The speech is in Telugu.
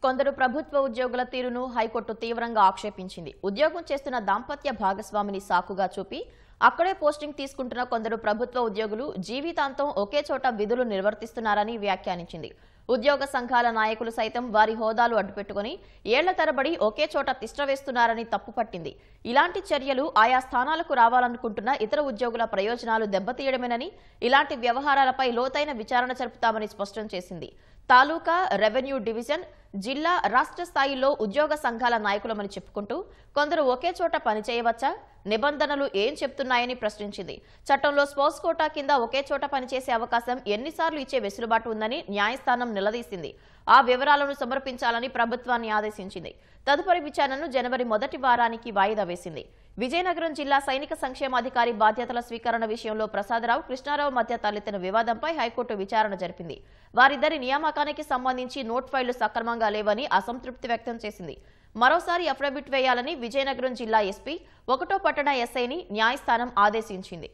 కొందరు ప్రభుత్వ ఉద్యోగుల తీరును హైకోర్టు తీవ్రంగా ఆక్షేపించింది. ఉద్యోగం చేస్తున్న దాంపత్య భాగస్వామిని సాకుగా చూపి అక్కడే పోస్టింగ్ తీసుకుంటున్న కొందరు ప్రభుత్వ ఉద్యోగులు జీవితాంతం ఒకే చోట విధులు నిర్వర్తిస్తున్నారని వ్యాఖ్యానించింది. ఉద్యోగ సంఘాల నాయకులు సైతం వారి హోదాలు అడ్డుపెట్టుకుని ఏళ్ల తరబడి ఒకే చోట తిష్టవేస్తున్నారని తప్పుపట్టింది. ఇలాంటి చర్యలు ఆయా స్థానాలకు రావాలనుకుంటున్న ఇతర ఉద్యోగుల ప్రయోజనాలు దెబ్బతీయడమేనని, ఇలాంటి వ్యవహారాలపై లోతైన విచారణ జరుపుతామని స్పష్టం చేసింది. తాలూకా, రెవెన్యూ డివిజన్, జిల్లా, రాష్ట్ర స్థాయిలో ఉద్యోగ సంఘాల నాయకులమని చెప్పుకుంటూ కొందరు ఒకే చోట పనిచేయవచ్చా? నిబంధనలు ఏం చెప్తున్నాయని ప్రశ్నించింది. చట్టంలో స్పోర్ట్స్ కోటా కింద ఒకే చోట పనిచేసే అవకాశం ఎన్నిసార్లు ఇచ్చే వెసులుబాటు ఉందని న్యాయస్థానం నిలదీసింది. ఆ వివరాలను సమర్పించాలని ప్రభుత్వాన్ని ఆదేశించింది. తదుపరి విచారణను జనవరి మొదటి వారానికి వాయిదా వేసింది. విజయనగరం జిల్లా సైనిక సంక్షేమాధికారి బాధ్యతల స్వీకరణ విషయంలో ప్రసాదరావు, కృష్ణారావు మధ్య తలెత్తిన వివాదంపై హైకోర్టు విచారణ జరిపింది. వారిద్దరి నియామకానికి సంబంధించి నోట్ ఫైళ్లు సక్రమంగా లేవని అసంతృప్తి వ్యక్తం చేసింది. మరోసారి అఫిడవిట్ వేయాలని విజయనగరం జిల్లా ఎస్పీ, 1వ పట్టణ ఎస్ఐని న్యాయస్థానం ఆదేశించింది.